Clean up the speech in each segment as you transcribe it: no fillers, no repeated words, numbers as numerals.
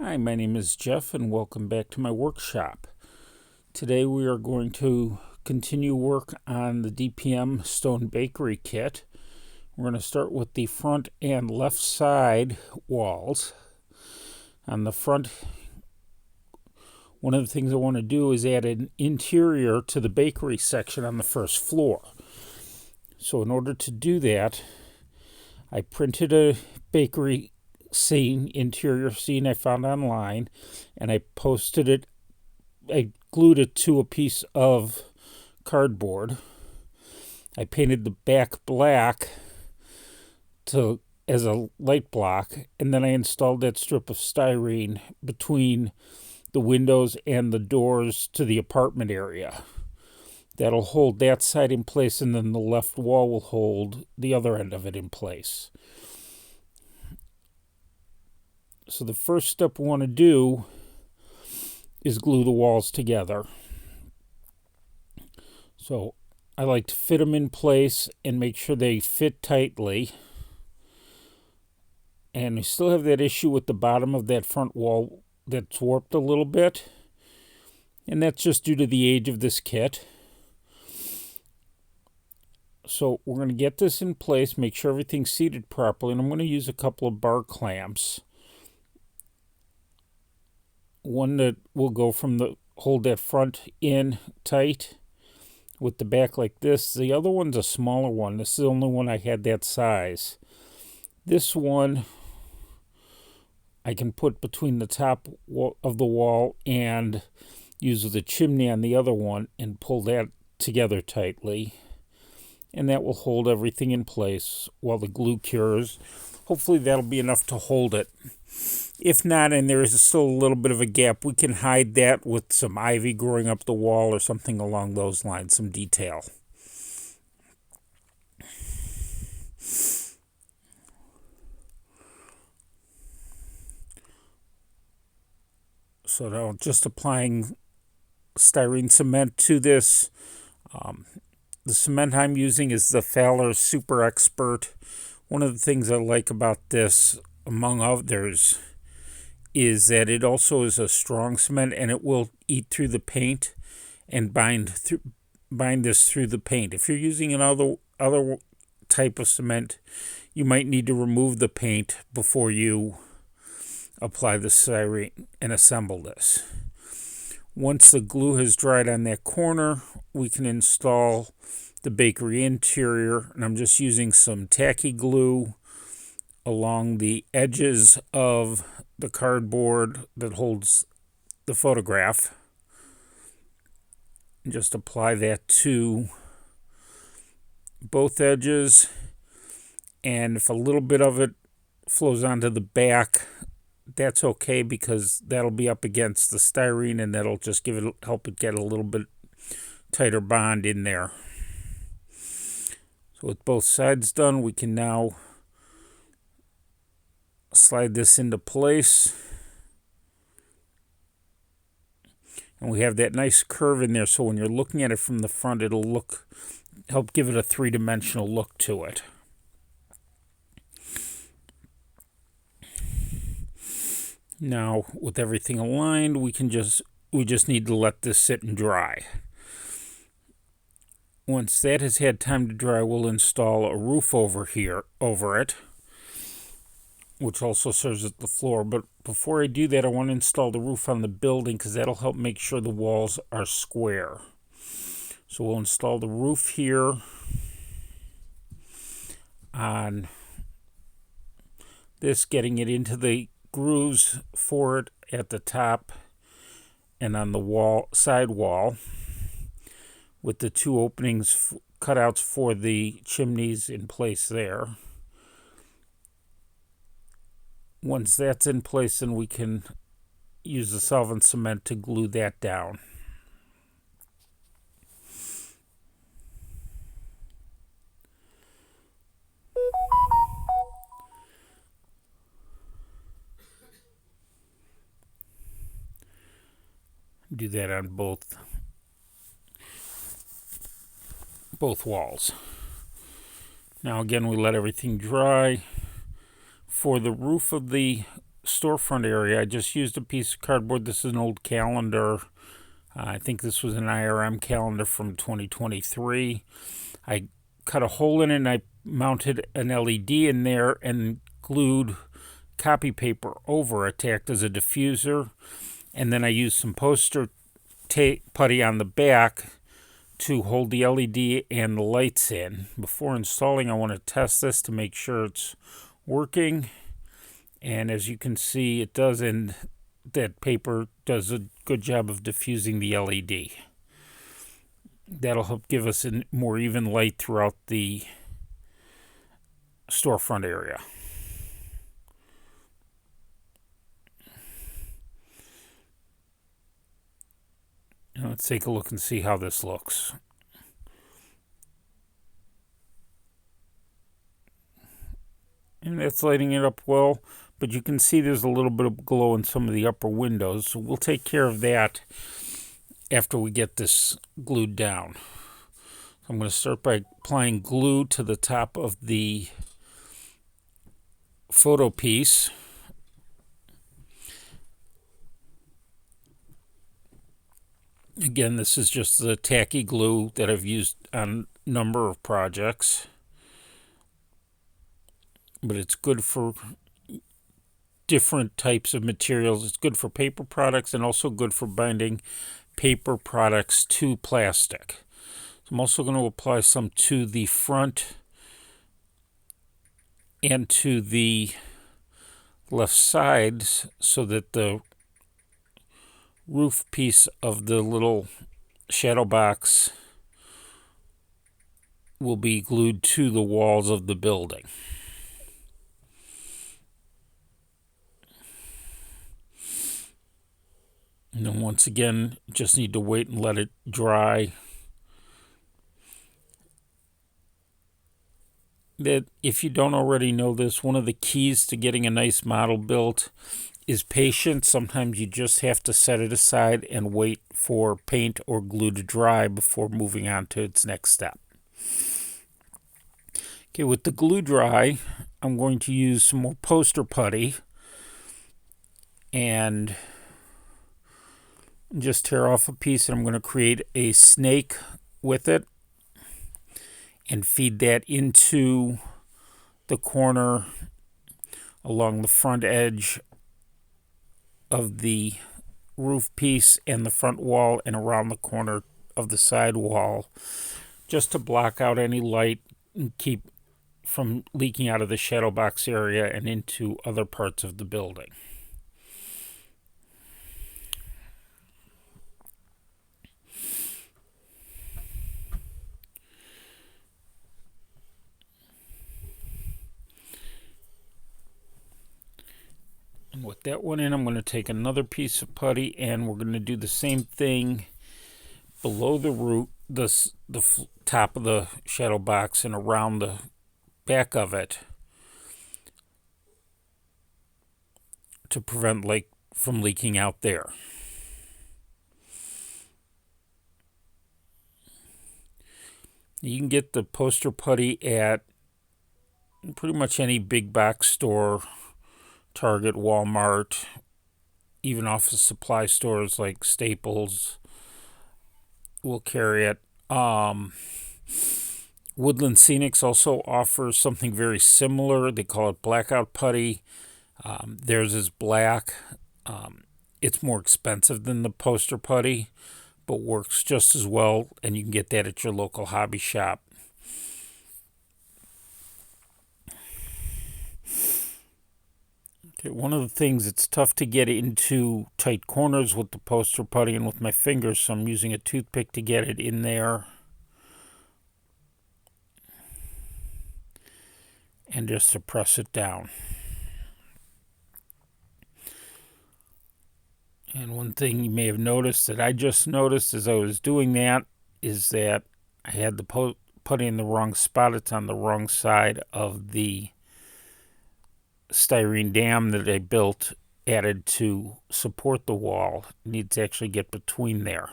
Hi, my name is Jeff and welcome back to my workshop. Today we are going to continue work on the DPM stone bakery kit. We're going to start with the front and left side walls. On the front, one of the things I want to do is add an interior to the bakery section on the first floor. So in order to do that, I printed a bakery interior scene I found online, and I posted it. I glued it to a piece of cardboard. I painted the back black as a light block, and then I installed that strip of styrene between the windows and the doors to the apartment area. That'll hold that side in place, and then the left wall will hold the other end of it in place. So the first step we want to do is glue the walls together. So I like to fit them in place and make sure they fit tightly. And we still have that issue with the bottom of that front wall that's warped a little bit. And that's just due to the age of this kit. So we're going to get this in place, make sure everything's seated properly, and I'm going to use a couple of bar clamps. One that will go hold that front in tight with the back like this. The other one's a smaller one. This is the only one I had that size. This one I can put between the top of the wall and use the chimney on the other one and pull that together tightly. And that will hold everything in place while the glue cures. Hopefully that'll be enough to hold it. If not, and there is still a little bit of a gap, we can hide that with some ivy growing up the wall or something along those lines, some detail. So now just applying styrene cement to this. The cement I'm using is the Fowler Super Expert. One of the things I like about this, among others, is that it also is a strong cement, and it will eat through the paint and bind this through the paint. If you're using another type of cement, you might need to remove the paint before you apply the styrene and assemble this. Once the glue has dried on that corner, we can install the bakery interior, and I'm just using some tacky glue along the edges of the cardboard that holds the photograph. And just apply that to both edges, and if a little bit of it flows onto the back, that's okay, because that'll be up against the styrene and that'll just help it get a little bit tighter bond in there. So with both sides done, we can now slide this into place. And we have that nice curve in there, so when you're looking at it from the front, it'll help give it a three-dimensional look to it. Now, with everything aligned, we just need to let this sit and dry. Once that has had time to dry, we'll install a roof over it, which also serves as the floor. But before I do that, I want to install the roof on the building, because that'll help make sure the walls are square. So we'll install the roof here on this, getting it into the grooves for it at the top and on the side wall, with the two openings, cutouts for the chimneys in place there. Once that's in place, then we can use the solvent cement to glue that down. Do that on both walls. Now again, we let everything dry. For the roof of the storefront area, I just used a piece of cardboard. This is an old calendar. I think this was an IRM calendar from 2023. I cut a hole in it and I mounted an LED in there and glued copy paper over it to act as a diffuser. And then I used some poster putty on the back to hold the LED and the lights in. Before installing, I want to test this to make sure it's working. And as you can see, it does, and that paper does a good job of diffusing the LED. That'll help give us a more even light throughout the storefront area. Now let's take a look and see how this looks. And that's lighting it up well, but you can see there's a little bit of glow in some of the upper windows, so we'll take care of that after we get this glued down. I'm going to start by applying glue to the top of the photo piece. Again, this is just the tacky glue that I've used on a number of projects, but it's good for different types of materials. It's good for paper products and also good for binding paper products to plastic. So I'm also going to apply some to the front and to the left sides so that the roof piece of the little shadow box will be glued to the walls of the building. And then once again, just need to wait and let it dry. That if you don't already know this, one of the keys to getting a nice model built is patience. Sometimes you just have to set it aside and wait for paint or glue to dry before moving on to its next step. Okay, with the glue dry, I'm going to use some more poster putty and just tear off a piece, and I'm going to create a snake with it and feed that into the corner along the front edge of the roof piece and the front wall and around the corner of the side wall, just to block out any light and keep from leaking out of the shadow box area and into other parts of the building. And with that one in, I'm going to take another piece of putty and we're going to do the same thing below the root, the top of the shadow box and around the back of it to prevent light from leaking out there. You can get the poster putty at pretty much any big box store, Target, Walmart, even office supply stores like Staples will carry it. Woodland Scenics also offers something very similar. They call it blackout putty. Theirs is black. It's more expensive than the poster putty, but works just as well, and you can get that at your local hobby shop. Okay, one of the things, it's tough to get into tight corners with the poster putty and with my fingers, so I'm using a toothpick to get it in there. And just to press it down. And one thing you may have noticed that I just noticed as I was doing that is that I had the putty in the wrong spot. It's on the wrong side of the styrene dam that I built, added to support the wall. It needs to actually get between there,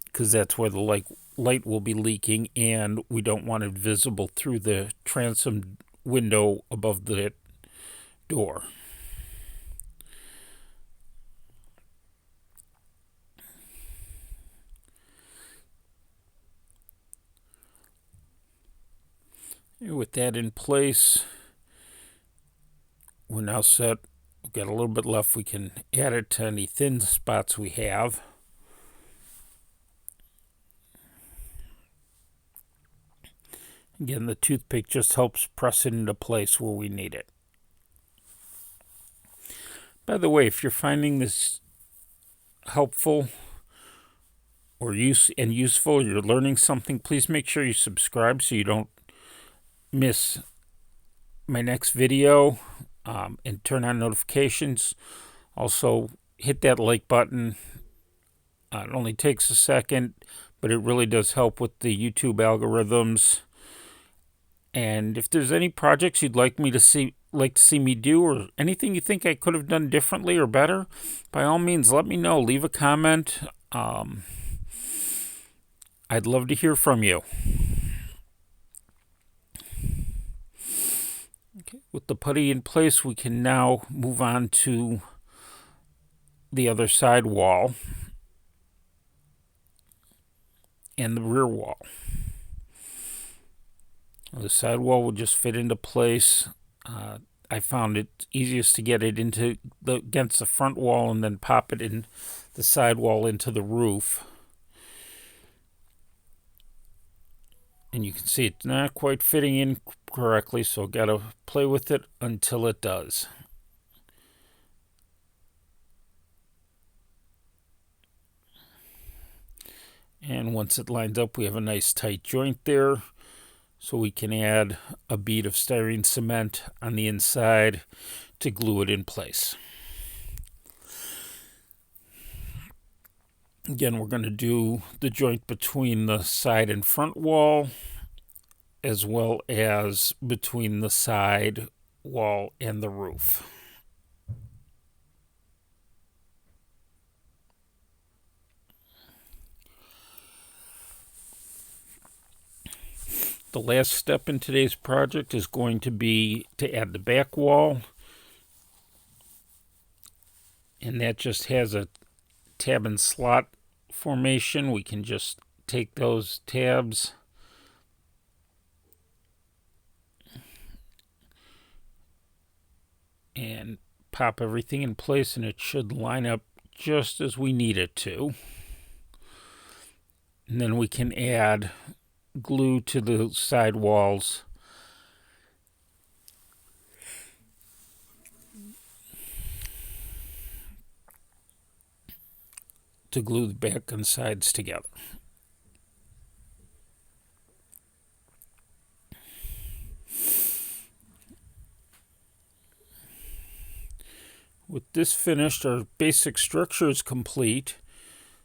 because that's where the light will be leaking, and we don't want it visible through the transom window above the door. With that in place, we're now set. We've got a little bit left. We can add it to any thin spots we have. Again, the toothpick just helps press it into place where we need it. By the way, if you're finding this helpful or useful, you're learning something, please make sure you subscribe so you don't miss my next video, and turn on notifications. Also, hit that like button. It only takes a second, but it really does help with the YouTube algorithms. And if there's any projects you'd like to see me do, or anything you think I could have done differently or better, by all means, let me know. Leave a comment. I'd love to hear from you. Okay, with the putty in place, we can now move on to the other side wall and the rear wall. The side wall will just fit into place. I found it easiest to get it against the front wall and then pop it in the side wall into the roof. And you can see it's not quite fitting in correctly, so got to play with it until it does. And once it lines up, we have a nice tight joint there. So we can add a bead of styrene cement on the inside to glue it in place. Again, we're going to do the joint between the side and front wall, as well as between the side wall and the roof. The last step in today's project is going to be to add the back wall, and that just has a tab and slot formation. We can just take those tabs and pop everything in place, and it should line up just as we need it to. And then we can add glue to the side walls to glue the back and sides together. With this finished, our basic structure is complete.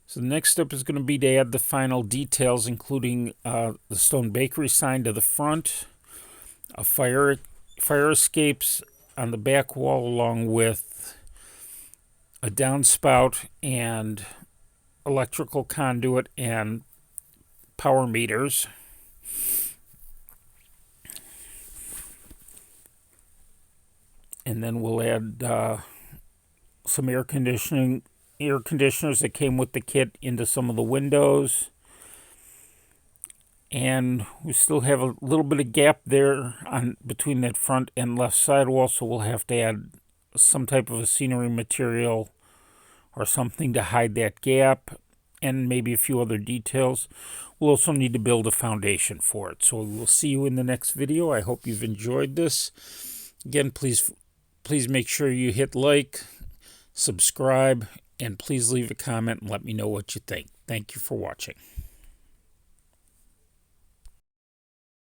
So the next step is going to be to add the final details, including the stone bakery sign to the front, a fire escapes on the back wall, along with a downspout and electrical conduit and power meters. And then we'll add some air conditioners that came with the kit into some of the windows. And we still have a little bit of gap there between that front and left sidewall, so we'll have to add some type of a scenery material or something to hide that gap, and maybe a few other details. We'll also need to build a foundation for it. So we'll see you in the next video. I hope you've enjoyed this. Again, please make sure you hit like, subscribe, and please leave a comment and let me know what you think. Thank you for watching.